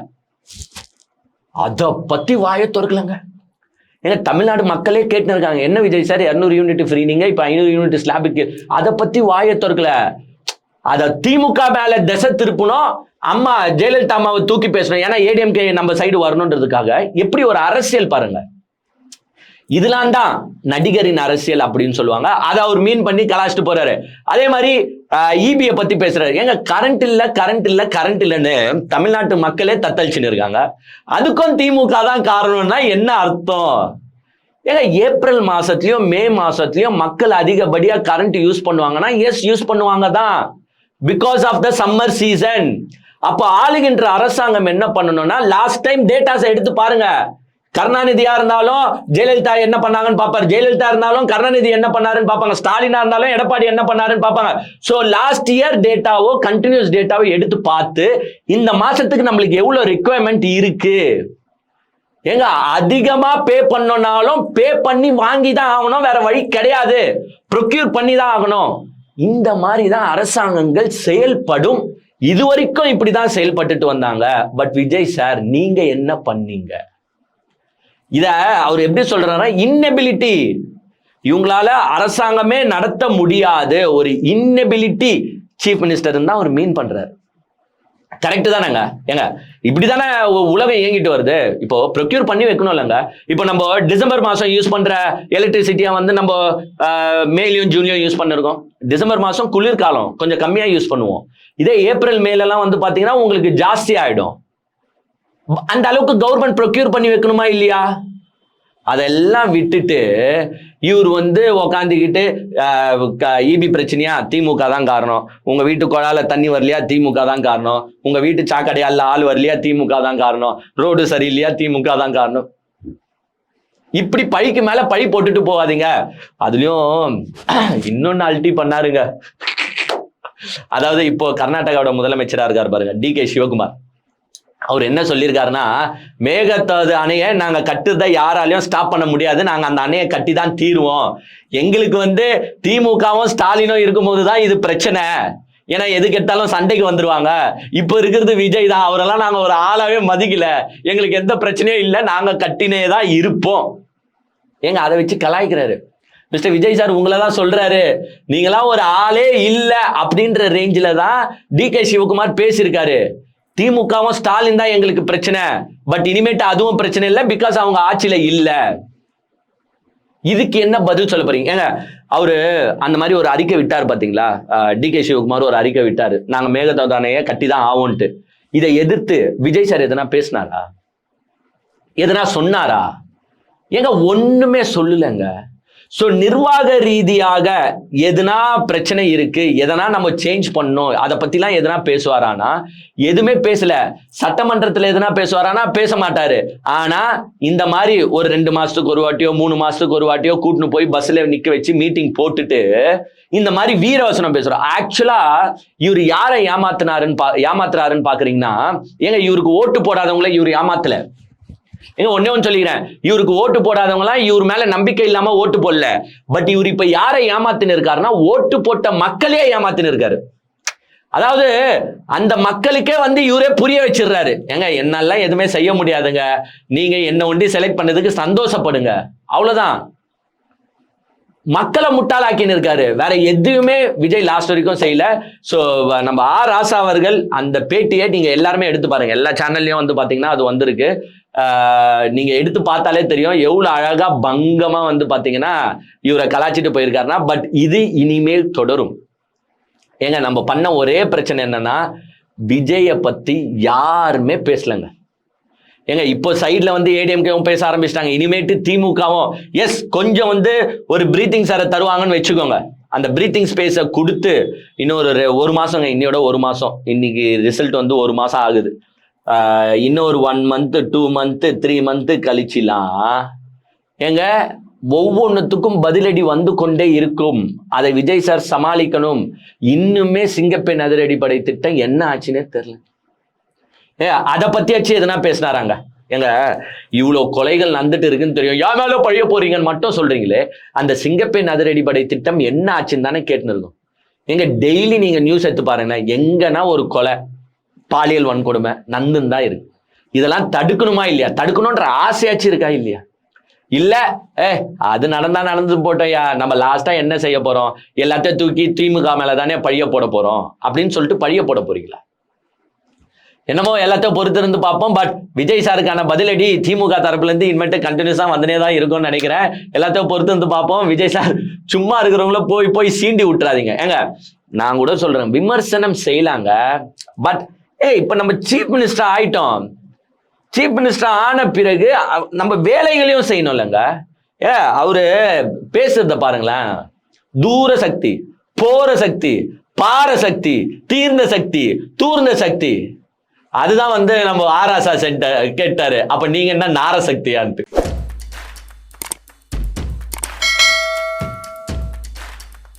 அதை பத்தி வாயை திறக்கலங்க. ஏன்னா தமிழ்நாடு மக்களே கேட்டுன்னு இருக்காங்க, என்ன விஜய் சார் 200 யூனிட் ஃப்ரீ, நீங்க இப்ப 500 யூனிட் ஸ்லாபுக்கு, அதை பத்தி வாயை திறக்கல. அத திமுக மேல திசை திருப்பணும், அம்மா ஜெயலலிதா அம்மாவை தூக்கி பேசணும். ஏன்னா ஏடிஎம்கே நம்ம சைடு வரணுன்றதுக்காக எப்படி ஒரு அரசியல் பாருங்க. இதெல்லாம் தான் நடிகரின் அரசியல் அப்படின்னு சொல்லுவாங்க. அதை அவர் மீன் பண்ணி கலாச்சிட்டு போறாரு. அதே மாதிரி இபியை பத்தி பேசுறாரு. ஏங்க கரண்ட் இல்லைன்னு தமிழ்நாட்டு மக்களே தத்தளிச்சுன்னு இருக்காங்க. அதுக்கும் திமுக தான் காரணம்னா என்ன அர்த்தம்? ஏங்க ஏப்ரல் மாசத்துலயும் மே மாசத்துலயும் மக்கள் அதிகப்படியா கரண்ட் யூஸ் பண்ணுவாங்கன்னா எஸ் யூஸ் பண்ணுவாங்க தான், because of the summer season. அப்ப ஆளுகின்ற அரசாங்கம் என்ன பண்ணணும்னா லாஸ்ட் டைம் டேட்டாஸ் எடுத்து பாருங்க. கருணாநிதியா இருந்தாலும் ஜெயலலிதா என்ன பண்ணாங்கன்னு பாப்பாரு, ஜெயலலிதா இருந்தாலும் கருணாநிதி என்ன பண்ணாருன்னு பாப்பாங்க, ஸ்டாலினா இருந்தாலும் எடப்பாடி என்ன பண்ணாருன்னு பாப்பாங்க. சோ லாஸ்ட் இயர் டேட்டாவோ கண்டினியூஸ் டேட்டாவோ எடுத்து பார்த்து இந்த மாசத்துக்கு நம்மளுக்கு எவ்வளவு ரிக்வயர்மெண்ட் இருக்கு, ஏங்க அதிகமா பே பண்ணனாலும் பே பண்ணி வாங்கி தான் ஆகணும், வேற வழி கிடையாது, ப்ரொக்யூர் பண்ணி தான் ஆகணும். இந்த மாதிரி தான் அரசாங்கங்கள் செயல்படும். இதுவரைக்கும் இப்படிதான் செயல்பட்டுட்டு வந்தாங்க. பட் விஜய் சார் நீங்க என்ன பண்ணீங்க? இத அவர் எப்படி சொல்றாருன்னா இன்னெபிலிட்டி, இவங்களால அரசாங்கமே நடத்த முடியாது, ஒரு இன்னெபிலிட்டி சீஃப் மினிஸ்டர் தான் அவர் மீன் பண்றாரு. கரெக்ட் தானேங்க? ஏங்க இப்படிதானே உலகம் இயங்கிட்டு வருது. இப்போ ப்ரொக்யூர் பண்ணி வைக்கணும் இல்லைங்க. இப்போ நம்ம டிசம்பர் மாசம் யூஸ் பண்ற எலக்ட்ரிசிட்டியா வந்து நம்ம மேலையும் ஜூன்லையும் யூஸ் பண்ணிருக்கோம். டிசம்பர் மாசம் குளிர்காலம், கொஞ்சம் கம்மியா யூஸ் பண்ணுவோம். இதே ஏப்ரல் மேல எல்லாம் வந்து பாத்தீங்கன்னா உங்களுக்கு ஜாஸ்தி ஆயிடும். அந்த அளவுக்கு கவர்மெண்ட் ப்ரொக்யூர் பண்ணி வைக்கணுமா இல்லையா? அதெல்லாம் விட்டுட்டு இவர் வந்து உக்காந்துக்கிட்டு இபி பிரச்சனையா, திமுக தான் காரணம். உங்க வீட்டு குழால தண்ணி வரலையா, திமுக தான் காரணம். உங்க வீட்டு சாக்கடையால ஆள் வரலையா, திமுக தான் காரணம். ரோடு சரியில்லையா, திமுக தான் காரணம். இப்படி பழிக்கு மேல பழி போட்டுட்டு போகாதீங்க. அதுலயும் இன்னொன்னு அல்ட்டி பண்ணாருங்க. அதாவது இப்போ கர்நாடகாவோட முதலமைச்சரா இருக்காரு பாருங்க, DK சிவகுமார். அவர் என்ன சொல்லியிருக்காருன்னா, மேகதாது அணையை நாங்க கட்டுறதை யாராலையும் ஸ்டாப் பண்ண முடியாது, நாங்க அந்த அணையை கட்டி தான் தீருவோம். எங்களுக்கு வந்து திமுகவும் ஸ்டாலினும் இருக்கும்போதுதான் இது பிரச்சனை. ஏன்னா எது கேட்டாலும் சண்டைக்கு வந்துருவாங்க. இப்ப இருக்கிறது விஜய் தான், அவரெல்லாம் நாங்க ஒரு ஆளாவே மதிக்கல, எங்களுக்கு எந்த பிரச்சனையும் இல்லை, நாங்க கட்டினே தான் இருப்போம். ஏங்க அதை வச்சு கலாய்க்கிறாரு. மிஸ்டர் விஜய் சார் உங்களை தான் சொல்றாரு, நீங்களாம் ஒரு ஆளே இல்லை அப்படின்ற ரேஞ்சில தான் DK சிவகுமார் பேசியிருக்காரு. திமுகவும் ஸ்டாலின் தான் எங்களுக்கு பிரச்சனை, பட் இனிமேட்டு அதுவும் பிரச்சனை இல்லை, பிகாஸ் அவங்க ஆட்சியில இல்ல. இதுக்கு என்ன பதில் சொல்ல போறீங்க? ஏங்க அவரு அந்த மாதிரி ஒரு அறிக்கை விட்டாரு பாத்தீங்களா, DK சிவகுமார் ஒரு அறிக்கை விட்டாரு, நாங்க மேகதாது அணையை கட்டி தான் ஆவோன்ட்டு. இதை எதிர்த்து விஜய் சார் எதனா பேசினாரா, எதனா சொன்னாரா? ஏங்க ஒண்ணுமே சொல்லலங்க. சோ நிர்வாக ரீதியாக எதுனா பிரச்சனை இருக்கு, எதனா நம்ம சேஞ்ச் பண்ணோம், அதை பத்திலாம் எதனா பேசுவாரானா? எதுவுமே பேசல. சட்டமன்றத்துல எதனா பேசுவாரானா? பேச மாட்டாரு. ஆனா இந்த மாதிரி ஒரு 2 மாசத்துக்கு ஒரு வாட்டியோ 3 மாசத்துக்கு ஒரு வாட்டியோ கூட்டுன்னு போய் பஸ்ல நிக்க வச்சு மீட்டிங் போட்டுட்டு இந்த மாதிரி வீரவசனம் பேசுறோம். ஆக்சுவலா இவர் யாரை ஏமாத்துறாருன்னு பாக்குறீங்கன்னா, ஏங்க இவருக்கு ஓட்டு போடாதவங்கள இவர் ஏமாத்தல. ஏங்க ஒன்னே ஒன்று சொல்லிக்கிறேன், இவருக்கு ஓட்டு போடாதவங்களாம் இவர் மேல நம்பிக்கை இல்லாம ஓட்டு போடல. பட் இவர் இப்ப யாரை ஏமாத்தின்னு இருக்காருன்னா, ஓட்டு போட்ட மக்களே ஏமாத்தின்னு இருக்காரு. அதாவது அந்த மக்களுக்கே வந்து இவரே புரிய வச்சிடுறாரு, ஏங்க என்னால எதுவுமே செய்ய முடியாதுங்க, நீங்க என்ன ஒண்டி செலக்ட் பண்ணதுக்கு சந்தோஷப்படுங்க, அவ்வளவுதான். மக்களை முட்டாளாக்கின்னு இருக்காரு. வேற எதுவுமே விஜய் லாஸ்ட் வரைக்கும் செய்யல. சோ நம்ம ராசா அவர்கள் அந்த பேட்டியை நீங்க எல்லாருமே எடுத்து பாருங்க, எல்லா சேனல்லையும் வந்து பாத்தீங்கன்னா அது வந்திருக்கு. நீங்க எடுத்து பார்த்தாலே தெரியும் எவ்வளவு அழகா பங்கமா வந்து பாத்தீங்கன்னா இவரை கலாச்சிட்டு போயிருக்காருன்னா. பட் இது இனிமேல் தொடரும். ஏங்க நம்ம பண்ண ஒரே பிரச்சனை என்னன்னா, விஜய பத்தி யாருமே பேசலங்க. ஏங்க இப்போ சைட்ல வந்து ஏடிஎம்கேவும் பேச ஆரம்பிச்சிட்டாங்க. இனிமேட்டு திமுகவும் எஸ் கொஞ்சம் வந்து ஒரு பிரீத்திங் சாரை தருவாங்கன்னு வச்சுக்கோங்க. அந்த பிரீத்திங் ஸ்பேஸை கொடுத்து இன்னொரு 1 மாசங்க, இன்னையோட 1 மாசம், இன்னைக்கு ரிசல்ட் வந்து 1 மாசம் ஆகுது. இன்னொரு 1 மந்த் 2 மந்த் 3 மந்த் கழிச்சுலாம் ஏங்க ஒவ்வொன்றுத்துக்கும் பதிலடி வந்து கொண்டே இருக்கும். அதை விஜய் சார் சமாளிக்கணும். இன்னுமே சிங்கப்பெண் அதிரடிப்படை திட்டம் என்ன ஆச்சுன்னே தெரியல. அதை பத்தியாச்சு எதுனா பேசினாராங்க? ஏங்க இவ்வளவு கொலைகள் நடந்துட்டு இருக்குன்னு தெரியும், யா மேல பழிய போறீங்கன்னு மட்டும் சொல்றீங்களே, அந்த சிங்கப்பெண் அதிரடிப்படை திட்டம் என்ன ஆச்சுன்னு தானே கேட்டுன்னு இருக்கும். எங்க டெய்லி நீங்க நியூஸ் எடுத்து பாருங்க, எங்கன்னா ஒரு கொலை, பாலியல் வன்கொடுமை நந்துன்னு தான் இருக்கு. இதெல்லாம் தடுக்கணுமா இல்லையா? தடுக்கணும்ன்ற ஆசையாச்சு இருக்கா இல்லையா? இல்ல அது நடந்தா நடந்து போட்டோயா, நம்ம லாஸ்டா என்ன செய்ய போறோம், எல்லாத்தையும் தூக்கி திமுக மேலதானே பழிய போட போறோம் அப்படின்னு சொல்லிட்டு பழிய போட போறீங்களா? என்னமோ எல்லாத்தையும் பொறுத்து இருந்து பார்ப்போம். பட் விஜய் சாருக்கான பதிலடி திமுக தரப்புல இருந்து இனிமேட்டு கண்டினியூஸா வந்துனே தான் இருக்கும்னு நினைக்கிறேன். எல்லாத்தையும் பொறுத்து இருந்து பார்ப்போம். விஜய் சார் சும்மா இருக்கிறவங்கள போய் சீண்டி விட்டுறாதீங்க. ஏங்க நான் கூட சொல்றேன், விமர்சனம் செய்யலாங்க, பட் இப்ப நம்ம சீஃப் மினிஸ்டர் ஆயிட்டோம். சீஃப் மினிஸ்டர் ஆன பிறகு நம்ம வேலைகளையும் செய்யணும் இல்லைங்க. அவரு பேசுறத பாருங்களேன், தூர சக்தி, போற சக்தி, பார சக்தி, தீர்ந்த சக்தி, தூர்ந்த சக்தி. அதுதான் வந்து நம்ம ஆராசா சென்டர் கேட்டாரு, அப்ப நீங்க என்ன நாரசக்தியான்ட்டு.